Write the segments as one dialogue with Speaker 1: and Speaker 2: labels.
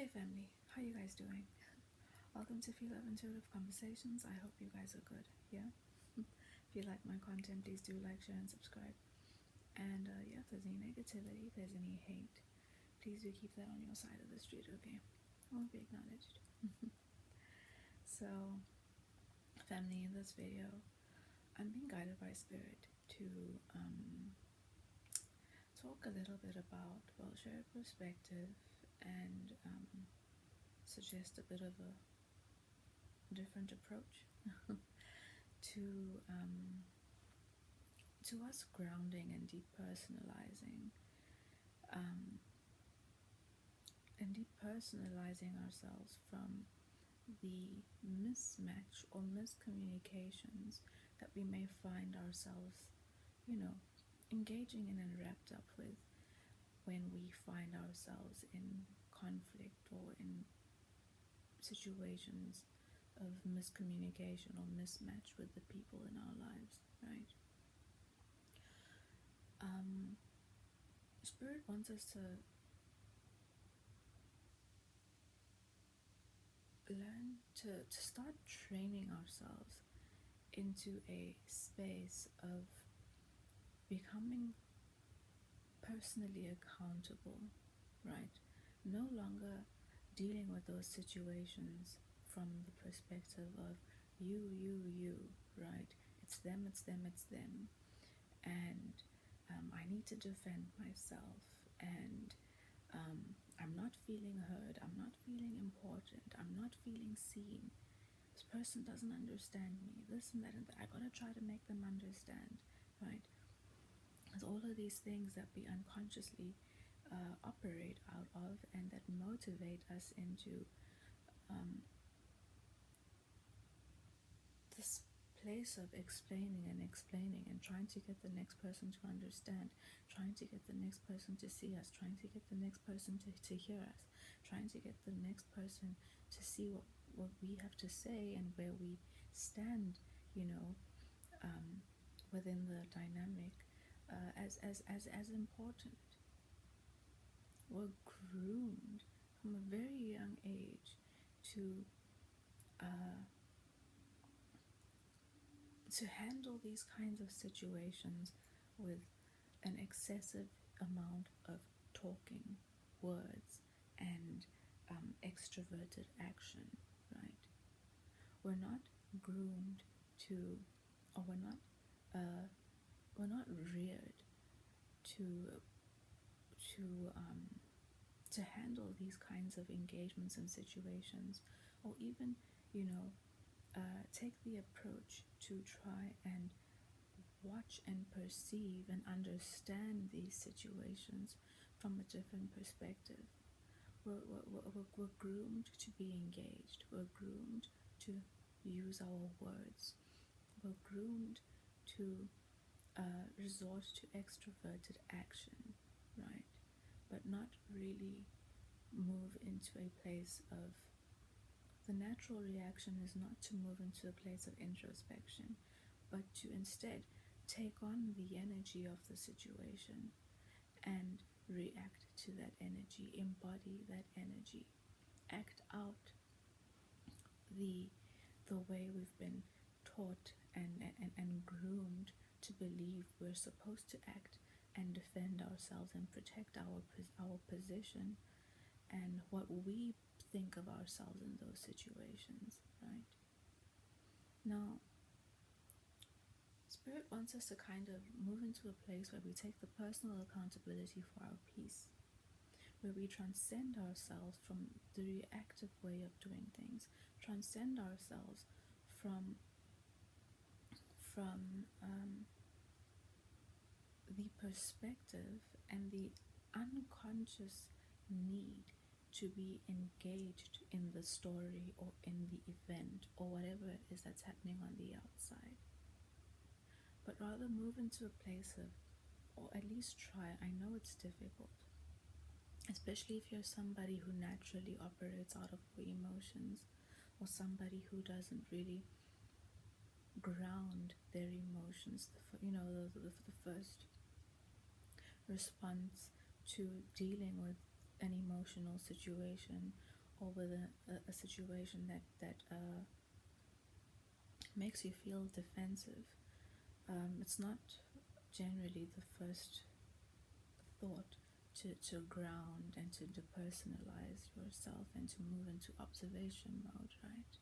Speaker 1: Hey family, how you guys doing? Welcome to Phie.Love Intuitive Conversations. I hope you guys are good. Yeah. If you like my content, please do like, share, and subscribe. And yeah, if there's any negativity, if there's any hate, please do keep that on your side of the street. Okay, I won't be acknowledged. So, family, in this video, I'm being guided by spirit to talk a little bit about, well, share a perspective and suggest a bit of a different approach to us grounding and depersonalizing ourselves from the mismatch or miscommunications that we may find ourselves, engaging in and wrapped up with when we find ourselves in conflict or in situations of miscommunication or mismatch with the people in our lives, right? Spirit wants us to learn to start training ourselves into a space of becoming personally accountable, right? No longer dealing with those situations from the perspective of you, right? It's them, and I need to defend myself, and I'm not feeling heard, I'm not feeling important, I'm not feeling seen. This person doesn't understand me, this and that, I gotta try to make them understand, right? There's all of these things that we unconsciously operate out of and that motivate us into this place of explaining and trying to get the next person to understand, trying to get the next person to see us, trying to get the next person to hear us, trying to get the next person to see what we have to say and where we stand, within the dynamic as important. We're groomed from a very young age to handle these kinds of situations with an excessive amount of talking, words, and extroverted action, right? We're not groomed to, or we're not reared to handle these kinds of engagements and situations, or even, take the approach to try and watch and perceive and understand these situations from a different perspective. We're groomed to be engaged. We're groomed to use our words. We're groomed to resort to extroverted action, right? But not really move into a place of, the natural reaction is not to move into a place of introspection, but to instead take on the energy of the situation and react to that energy, embody that energy, act out the way we've been taught and groomed to believe we're supposed to act and defend ourselves and protect our position and what we think of ourselves in those situations, right? Now, Spirit wants us to kind of move into a place where we take the personal accountability for our peace, where we transcend ourselves from the reactive way of doing things, transcend ourselves from the perspective and the unconscious need to be engaged in the story or in the event or whatever it is that's happening on the outside, but rather move into a place of, or at least try. I know it's difficult, especially if you're somebody who naturally operates out of emotions, or somebody who doesn't really ground their emotions. The first response to dealing with an emotional situation or with a situation that makes you feel defensive, it's not generally the first thought to ground and to depersonalize yourself and to move into observation mode, right?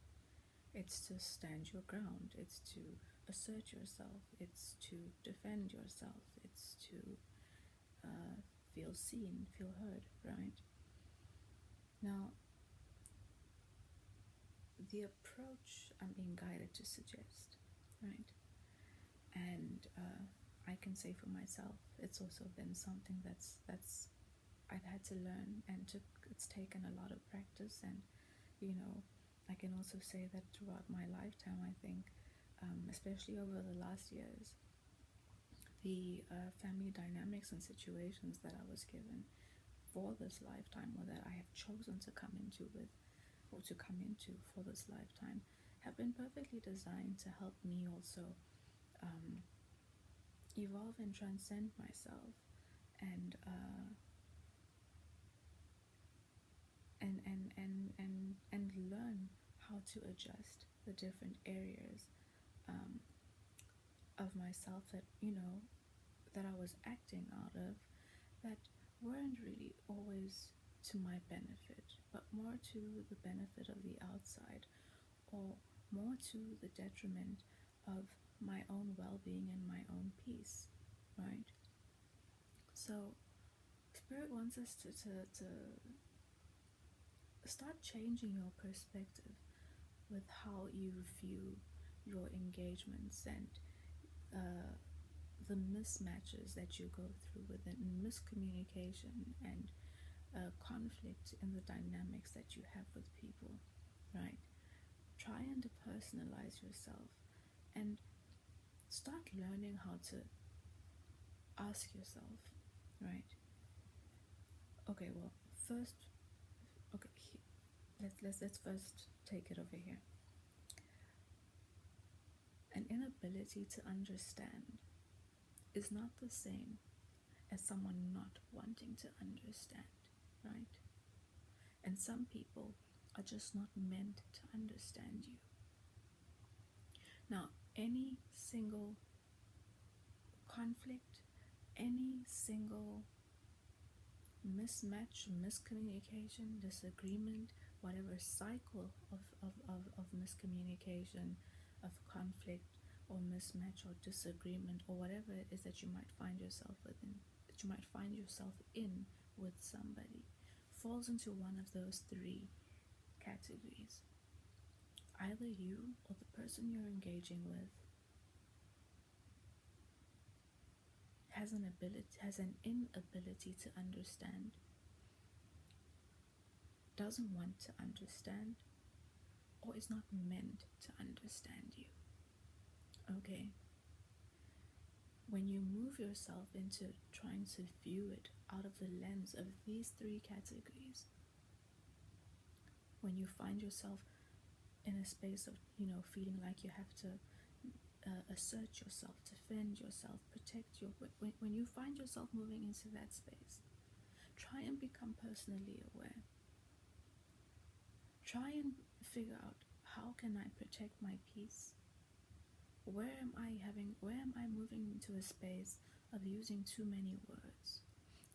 Speaker 1: It's to stand your ground, it's to assert yourself, it's to defend yourself, it's to feel seen, feel heard, right? Now, the approach I'm being guided to suggest, right? And I can say for myself, it's also been something that's I've had to learn, and it's taken a lot of practice. And I can also say that throughout my lifetime, I think, especially over the last years, the family dynamics and situations that I was given for this lifetime, or that I have chosen to come into for this lifetime, have been perfectly designed to help me also evolve and transcend myself, and learn how to adjust the different areas of myself that I was acting out of, that weren't really always to my benefit, but more to the benefit of the outside, or more to the detriment of my own well-being and my own peace, right? So Spirit wants us to start changing your perspective with how you view your engagements, and the mismatches that you go through within miscommunication and conflict in the dynamics that you have with people, right? Try and depersonalize yourself and start learning how to ask yourself, right? Okay, well, first, okay, let's first take it over here. An inability to understand is not the same as someone not wanting to understand, right? And some people are just not meant to understand you. Now, any single conflict, any single mismatch, miscommunication, disagreement, whatever cycle of miscommunication, of conflict, or mismatch, or disagreement, or whatever it is that you might find yourself in with somebody, falls into one of those three categories. Either you or the person you're engaging with has an inability to understand, doesn't want to understand, or is not meant to understand you. Okay? When you move yourself into trying to view it out of the lens of these three categories, when you find yourself in a space of, feeling like you have to assert yourself, defend yourself, protect when you find yourself moving into that space, try and become personally aware. Try and figure out, how can I protect my peace? Where am I moving into a space of using too many words,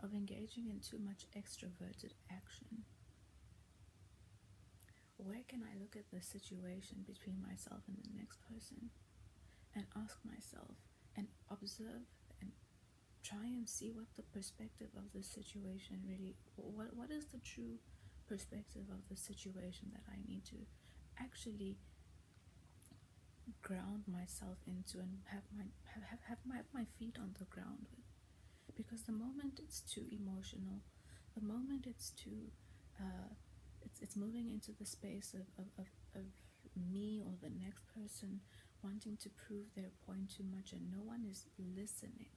Speaker 1: of engaging in too much extroverted action? Where can I look at the situation between myself and the next person and ask myself and observe and try and see what the perspective of the situation really, what is the true perspective of the situation that I need to actually ground myself into and have my feet on the ground with. Because the moment it's too emotional, the moment it's too it's moving into the space of me or the next person wanting to prove their point too much, and no one is listening,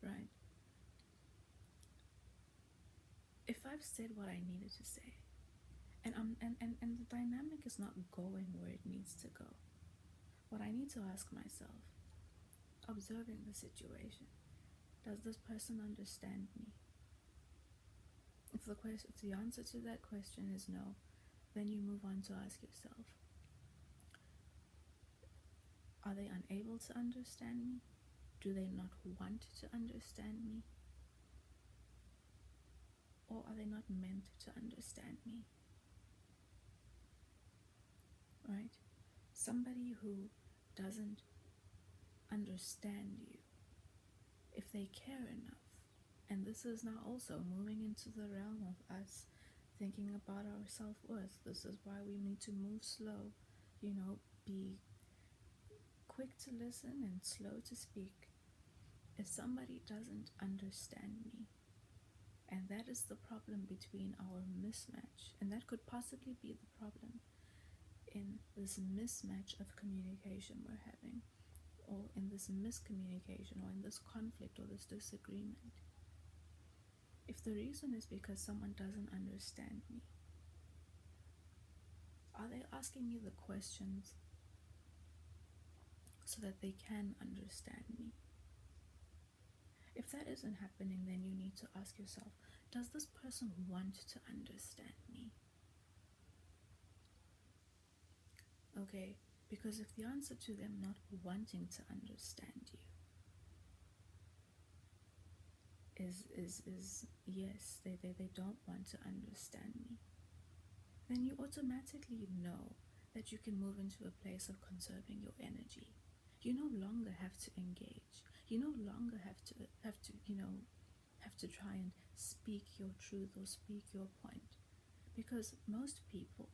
Speaker 1: right? If I've said what I needed to say, and the dynamic is not going where it needs to go, what I need to ask myself, observing the situation, does this person understand me? If the answer to that question is no, then you move on to ask yourself, are they unable to understand me? Do they not want to understand me? Or are they not meant to understand me? Right? Somebody who doesn't understand you, if they care enough, and this is now also moving into the realm of us thinking about our self-worth. This is why we need to move slow, be quick to listen and slow to speak. If somebody doesn't understand me, and that is the problem between our mismatch, and that could possibly be the problem in this mismatch of communication we're having, or in this miscommunication, or in this conflict, or this disagreement. If the reason is because someone doesn't understand me, are they asking you the questions so that they can understand me? If that isn't happening, then you need to ask yourself, does this person want to understand me? Okay, because if the answer to them not wanting to understand you is yes, they don't want to understand me, then you automatically know that you can move into a place of conserving your energy. You no longer have to engage. You no longer have to try and speak your truth or speak your point, because most people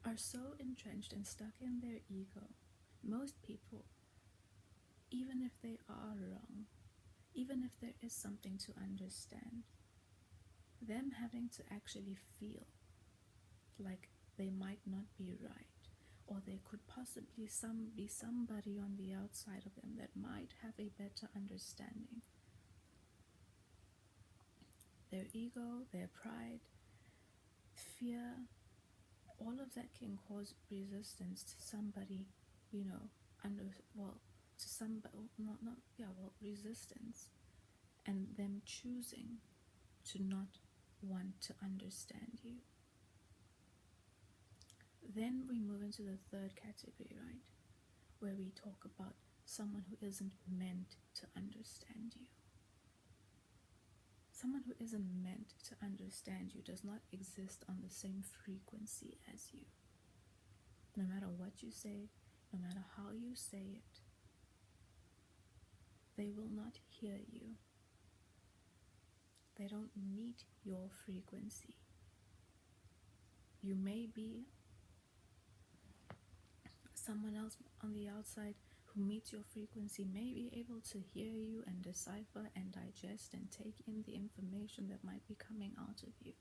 Speaker 1: are so entrenched and stuck in their ego. Most people, even if they are wrong, even if there is something to understand, them having to actually feel like they might not be right, or there could possibly be somebody on the outside of them that might have a better understanding. Their ego, their pride, fear, all of that can cause resistance to somebody, resistance, and them choosing to not want to understand you. Then we move into the third category, right, where we talk about someone who isn't meant to understand you. Someone who isn't meant to understand you does not exist on the same frequency as you. No matter what you say, no matter how you say it, they will not hear you. They don't meet your frequency. You may be someone else on the outside who meets your frequency, may be able to hear you and decipher and digest and take in the information that might be coming out of you.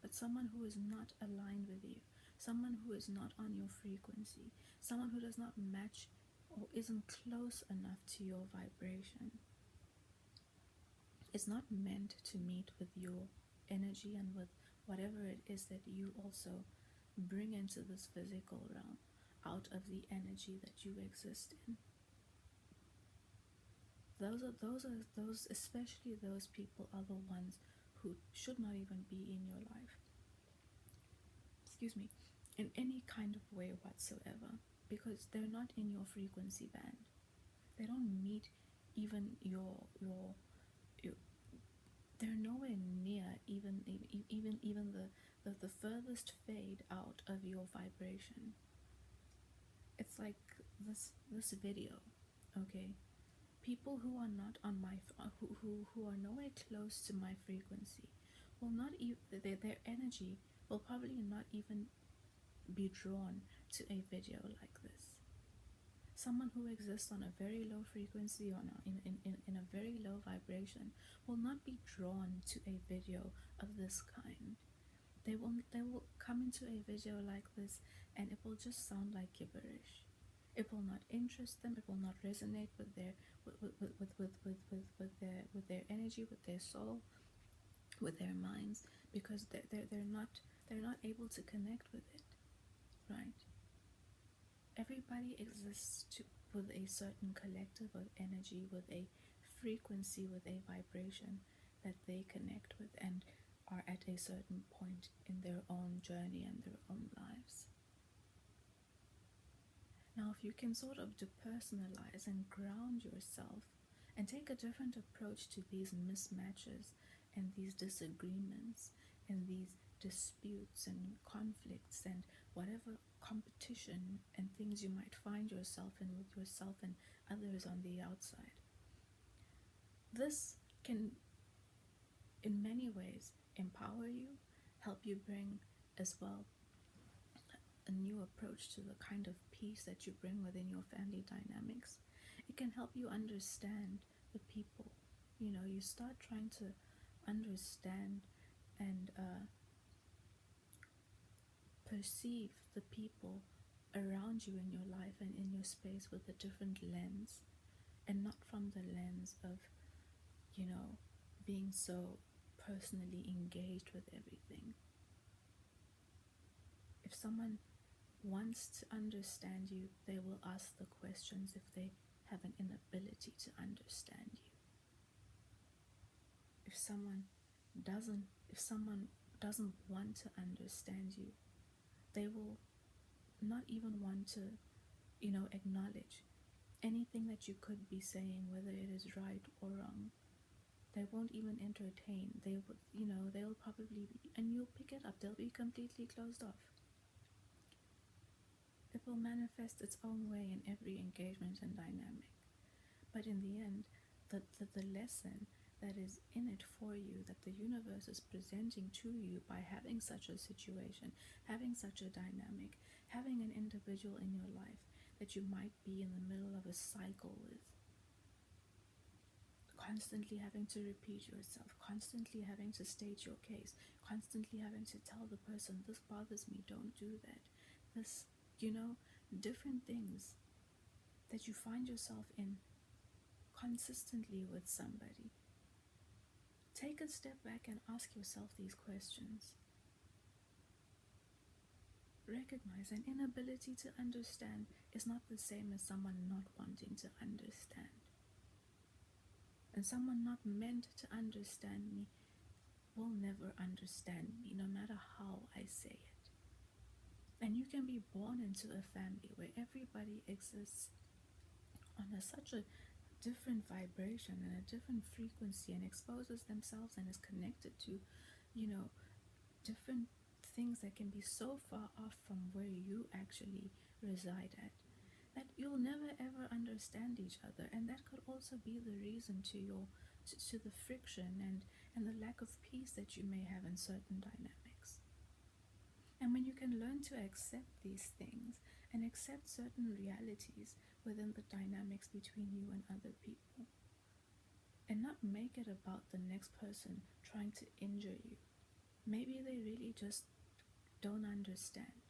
Speaker 1: But someone who is not aligned with you, someone who is not on your frequency, someone who does not match or isn't close enough to your vibration, is not meant to meet with your energy and with whatever it is that you also bring into this physical realm out of the energy that you exist in. Those especially those people are the ones who should not even be in your life. In any kind of way whatsoever, because they're not in your frequency band. They don't meet even your they're nowhere near even the furthest fade out of your vibration. It's like this video, okay? People who are not on my who are nowhere close to my frequency will not even their energy will probably not even be drawn to a video like this. Someone who exists on a very low frequency, in a very low vibration, will not be drawn to a video of this kind. They will come into a video like this and it will just sound like gibberish. It will not interest them. It will not resonate with their with their energy, with their soul, with their minds, because they're not able to connect with it, right? Everybody exists with a certain collective of energy, with a frequency, with a vibration that they connect with, and are at a certain point in their own journey and their own lives. Now, if you can sort of depersonalize and ground yourself and take a different approach to these mismatches and these disagreements and these disputes and conflicts and whatever competition and things you might find yourself in with yourself and others on the outside, this can in many ways empower you, help you bring as well a new approach to the kind of peace that you bring within your family dynamics. It can help you understand the people. You start trying to understand and perceive the people around you in your life and in your space with a different lens, and not from the lens of being so personally engaged with everything. If someone wants to understand you, they will ask the questions if they have an inability to understand you. If someone doesn't want to understand you, they will not even want to, acknowledge anything that you could be saying, whether it is right or wrong. They won't even entertain. They would, they'll probably be, and you'll pick it up. They'll be completely closed off. It will manifest its own way in every engagement and dynamic. But in the end, the lesson that is in it for you, that the universe is presenting to you by having such a situation, having such a dynamic, having an individual in your life that you might be in the middle of a cycle with, constantly having to repeat yourself, constantly having to state your case, constantly having to tell the person, this bothers me, don't do that. This, different things that you find yourself in consistently with somebody. Take a step back and ask yourself these questions. Recognize an inability to understand is not the same as someone not wanting to understand. And someone not meant to understand me will never understand me, no matter how I say it. And you can be born into a family where everybody exists on such a different vibration and a different frequency, and exposes themselves and is connected to, different things that can be so far off from where you actually reside at, that you'll never ever understand each other. And that could also be the reason to the friction and the lack of peace that you may have in certain dynamics. And when you can learn to accept these things and accept certain realities within the dynamics between you and other people, and not make it about the next person trying to injure you. Maybe they really just don't understand.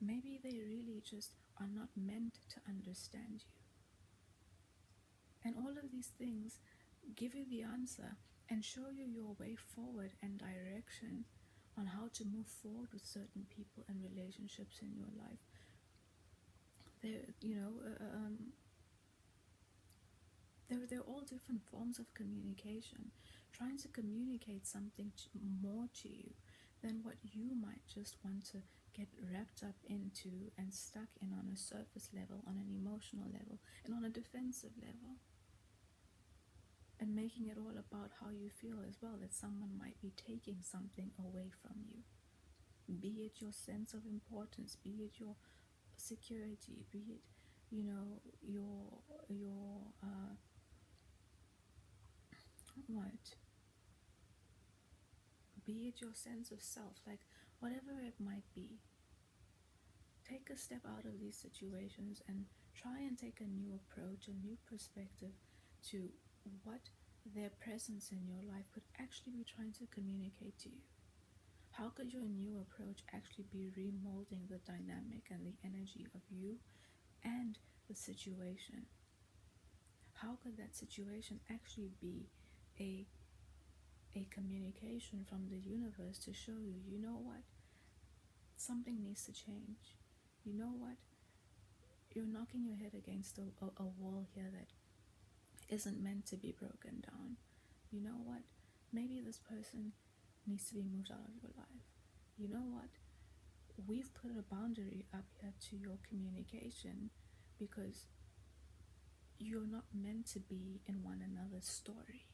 Speaker 1: Maybe they really just are not meant to understand you. And all of these things give you the answer and show you your way forward and direction on how to move forward with certain people and relationships in your life. They're all different forms of communication, trying to communicate something more to you than what you might just want to get wrapped up into and stuck in on a surface level, on an emotional level, and on a defensive level. And making it all about how you feel as well, that someone might be taking something away from you. Be it your sense of importance, be it your security, be it, be it your sense of self, like whatever it might be. Take a step out of these situations and try and take a new approach, a new perspective to what their presence in your life could actually be trying to communicate to you. How could your new approach actually be remolding the dynamic and the energy of you and the situation? How could that situation actually be a communication from the universe to show you, you know what? Something needs to change. You know what? You're knocking your head against a wall here that isn't meant to be broken down. You know what? Maybe this person needs to be moved out of your life. You know what? We've put a boundary up here to your communication because you're not meant to be in one another's story.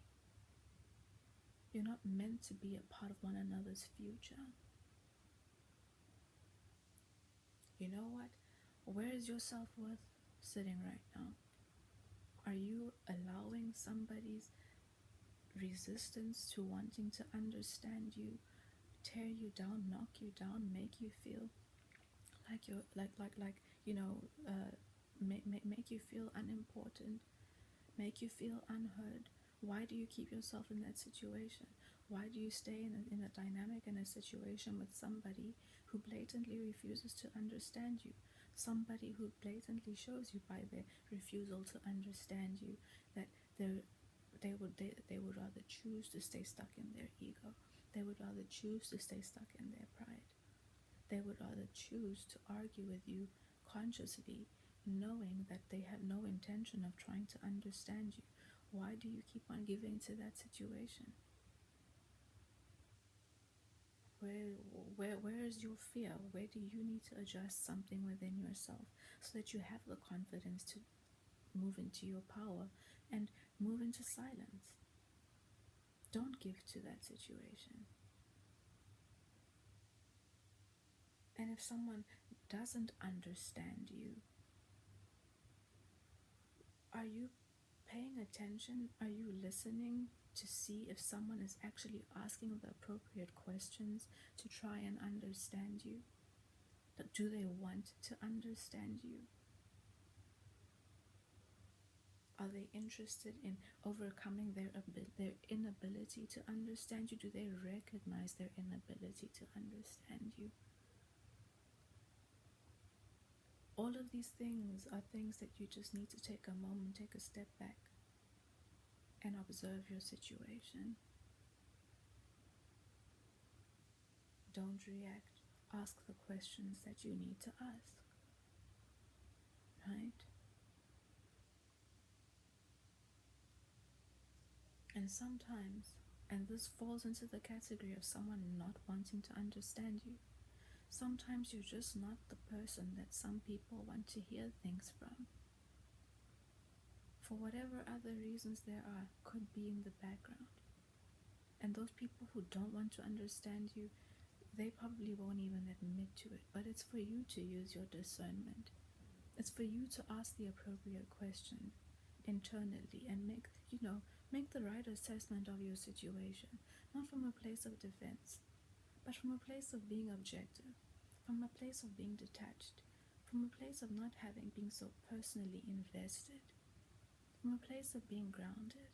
Speaker 1: You're not meant to be a part of one another's future. You know what? Where is your self-worth sitting right now? Are you allowing somebody's resistance to wanting to understand you tear you down, knock you down, make you feel like you're make you feel unimportant, make you feel unheard? Why do you keep yourself in that situation? Why do you stay in a dynamic, in a situation with somebody who blatantly refuses to understand you? Somebody who blatantly shows you by their refusal to understand you that they would rather choose to stay stuck in their ego. They would rather choose to stay stuck in their pride. They would rather choose to argue with you consciously, knowing that they have no intention of trying to understand you. Why do you keep on giving to that situation? Where is your fear? Where do you need to adjust something within yourself so that you have the confidence to move into your power and move into silence? Don't give to that situation. And if someone doesn't understand you, are you paying attention? Are you listening to see if someone is actually asking the appropriate questions to try and understand you? Do they want to understand you? Are they interested in overcoming their inability to understand you? Do they recognize their inability to understand you? All of these things are things that you just need to take a moment, take a step back, and observe your situation. Don't react. Ask the questions that you need to ask. Right? And sometimes, and this falls into the category of someone not wanting to understand you, sometimes you're just not the person that some people want to hear things from. For whatever other reasons there are, could be in the background. And those people who don't want to understand you, they probably won't even admit to it. But it's for you to use your discernment. It's for you to ask the appropriate question internally and make the right assessment of your situation, not from a place of defense, but from a place of being objective, from a place of being detached, from a place of not having been so personally invested, from a place of being grounded.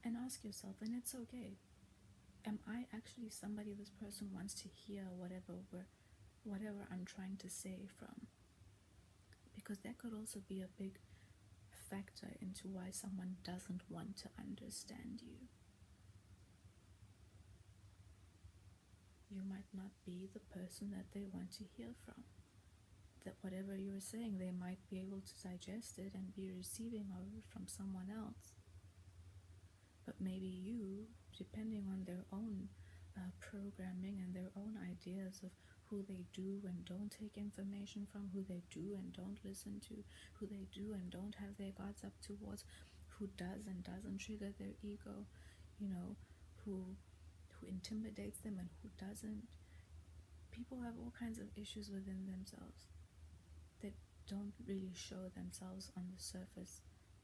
Speaker 1: And ask yourself, and it's okay, am I actually somebody this person wants to hear whatever I'm trying to say from? Because that could also be a big factor into why someone doesn't want to understand you. You might not be the person that they want to hear from. That whatever you're saying, they might be able to digest it and be receiving of it from someone else. But maybe you, depending on their own programming and their own ideas of who they do and don't take information from, who they do and don't listen to, who they do and don't have their guards up towards, who does and doesn't trigger their ego, who intimidates them and who doesn't. People have all kinds of issues within themselves that don't really show themselves on the surface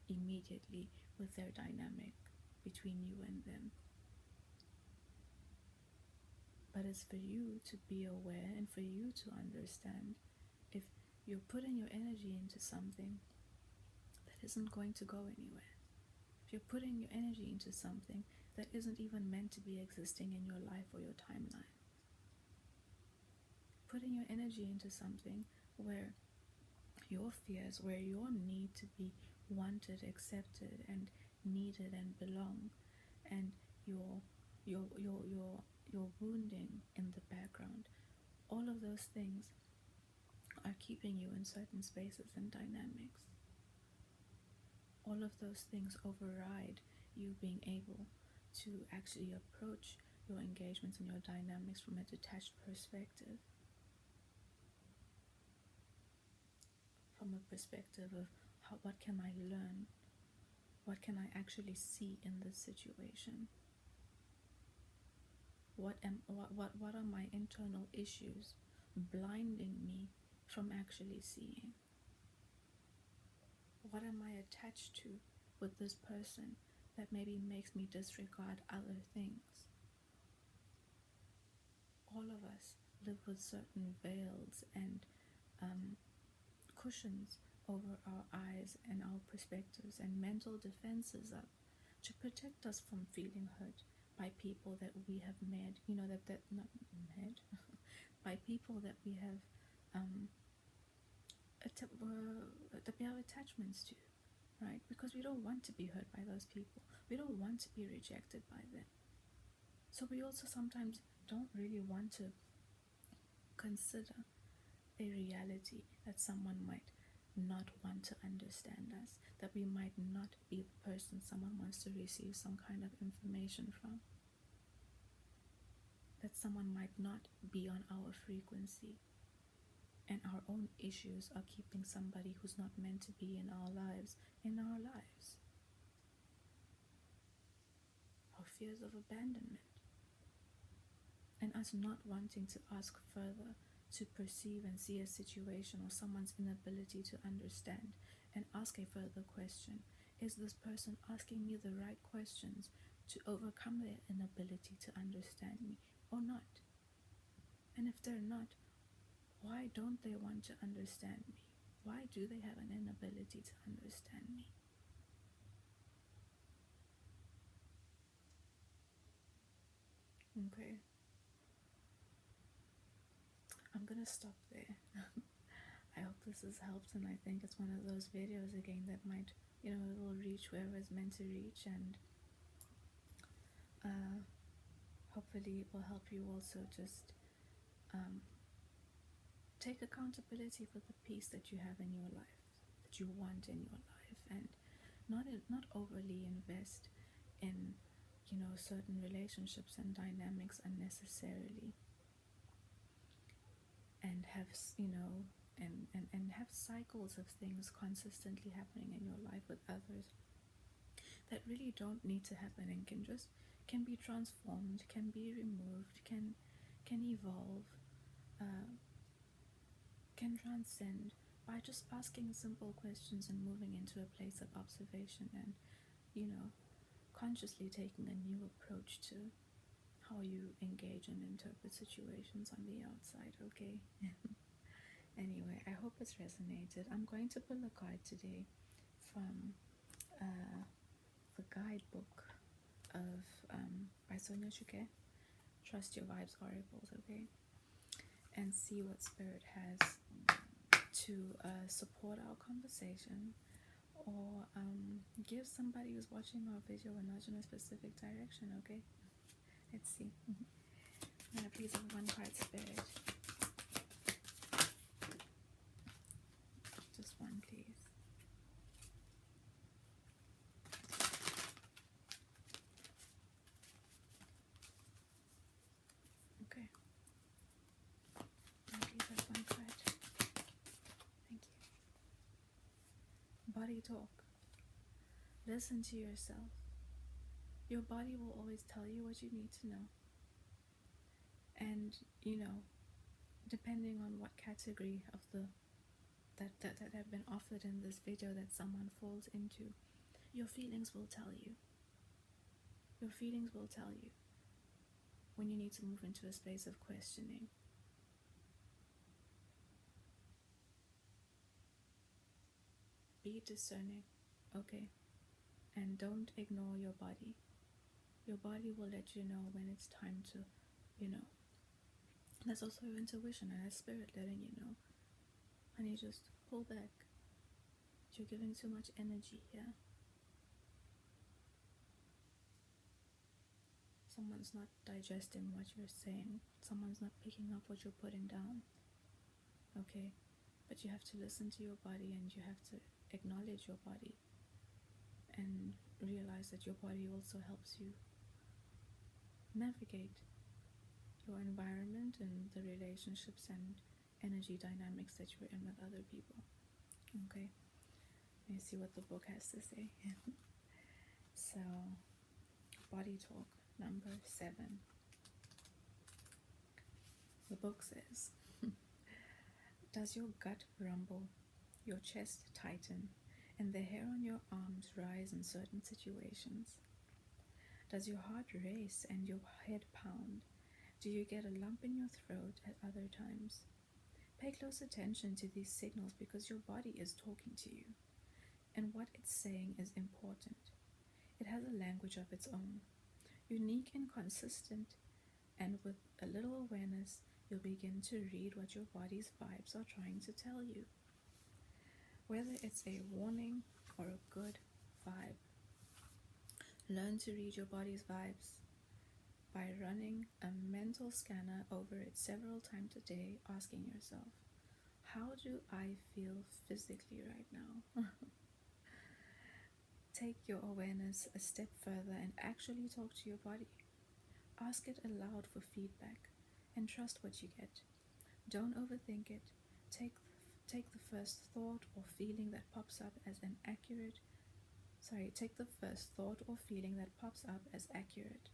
Speaker 1: immediately with their dynamic between you and them. But it's for you to be aware and for you to understand if you're putting your energy into something that isn't going to go anywhere. If you're putting your energy into something that isn't even meant to be existing in your life or your timeline. Putting your energy into something where your fears, where your need to be wanted, accepted, and needed and belong, and your wounding in the background, all of those things are keeping you in certain spaces and dynamics. All of those things override you being able to actually approach your engagements and your dynamics from a detached perspective, from a perspective of what can I learn, what can I actually see in this situation, what are my internal issues blinding me from actually seeing, what am I attached to with this person that maybe makes me disregard other things. All of us live with certain veils and cushions over our eyes and our perspectives and mental defenses up to protect us from feeling hurt by people that we have met, that not met, by people that we have that we have attachments to, right? Because we don't want to be hurt by those people. We don't want to be rejected by them. So we also sometimes don't really want to consider a reality that someone might not want to understand us, that we might not be the person someone wants to receive some kind of information from, that someone might not be on our frequency, and our own issues are keeping somebody who's not meant to be in our lives in our lives. Our fears of abandonment, and us not wanting to ask further, to perceive and see a situation or someone's inability to understand and ask a further question. Is this person asking me the right questions to overcome their inability to understand me or not? And if they're not, why don't they want to understand me? Why do they have an inability to understand me? Okay. I'm gonna stop there. I hope this has helped, and I think it's one of those videos again that might, it will reach wherever it's meant to reach, and hopefully it will help you also just take accountability for the peace that you have in your life, that you want in your life, and not overly invest in certain relationships and dynamics unnecessarily, and have and have cycles of things consistently happening in your life with others that really don't need to happen, and can be transformed, can be removed, can evolve, can transcend by just asking simple questions and moving into a place of observation, and consciously taking a new approach to how you engage and interpret situations on the outside. Okay. Anyway, I hope it's resonated. I'm going to pull a card today from the guidebook of by Sonia Shuke, Trust Your Vibes Oracles, okay? And see what Spirit has to support our conversation, or give somebody who's watching our video a nudge in a specific direction, okay? Let's see. I'm gonna please have one card, Spirit. Just one, please. Okay. Please have one card. Thank you. Body talk. Listen to yourself. Your body will always tell you what you need to know. And depending on what category of that have been offered in this video that someone falls into, your feelings will tell you. Your feelings will tell you when you need to move into a space of questioning. Be discerning, okay? And don't ignore your body. Your body will let you know when it's time to, That's also your intuition and that's Spirit letting you know. Honey, just pull back. You're giving too much energy here. Someone's not digesting what you're saying. Someone's not picking up what you're putting down. Okay? But you have to listen to your body, and you have to acknowledge your body and realize that your body also helps you navigate your environment and the relationships and energy dynamics that you're in with other people. Okay, let me see what the book has to say. So, body talk number 7. The book says, does your gut rumble, your chest tighten, and the hair on your arms rise in certain situations? Does your heart race and your head pound? Do you get a lump in your throat at other times? Pay close attention to these signals because your body is talking to you, and what it's saying is important. It has a language of its own, unique and consistent, and with a little awareness, you'll begin to read what your body's vibes are trying to tell you. Whether it's a warning or a good vibe, learn to read your body's vibes by running a mental scanner over it several times a day, asking yourself, how do I feel physically right now? Take your awareness a step further and actually talk to your body. Ask it aloud for feedback and trust what you get. Don't overthink it. Take the first thought or feeling that pops up as take the first thought or feeling that pops up as accurate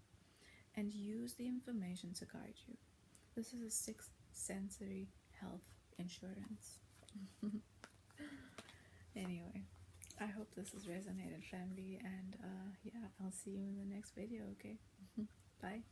Speaker 1: and use the information to guide you. This is a 6th sensory health insurance. Anyway, I hope this has resonated, family, and yeah, I'll see you in the next video, okay? Bye.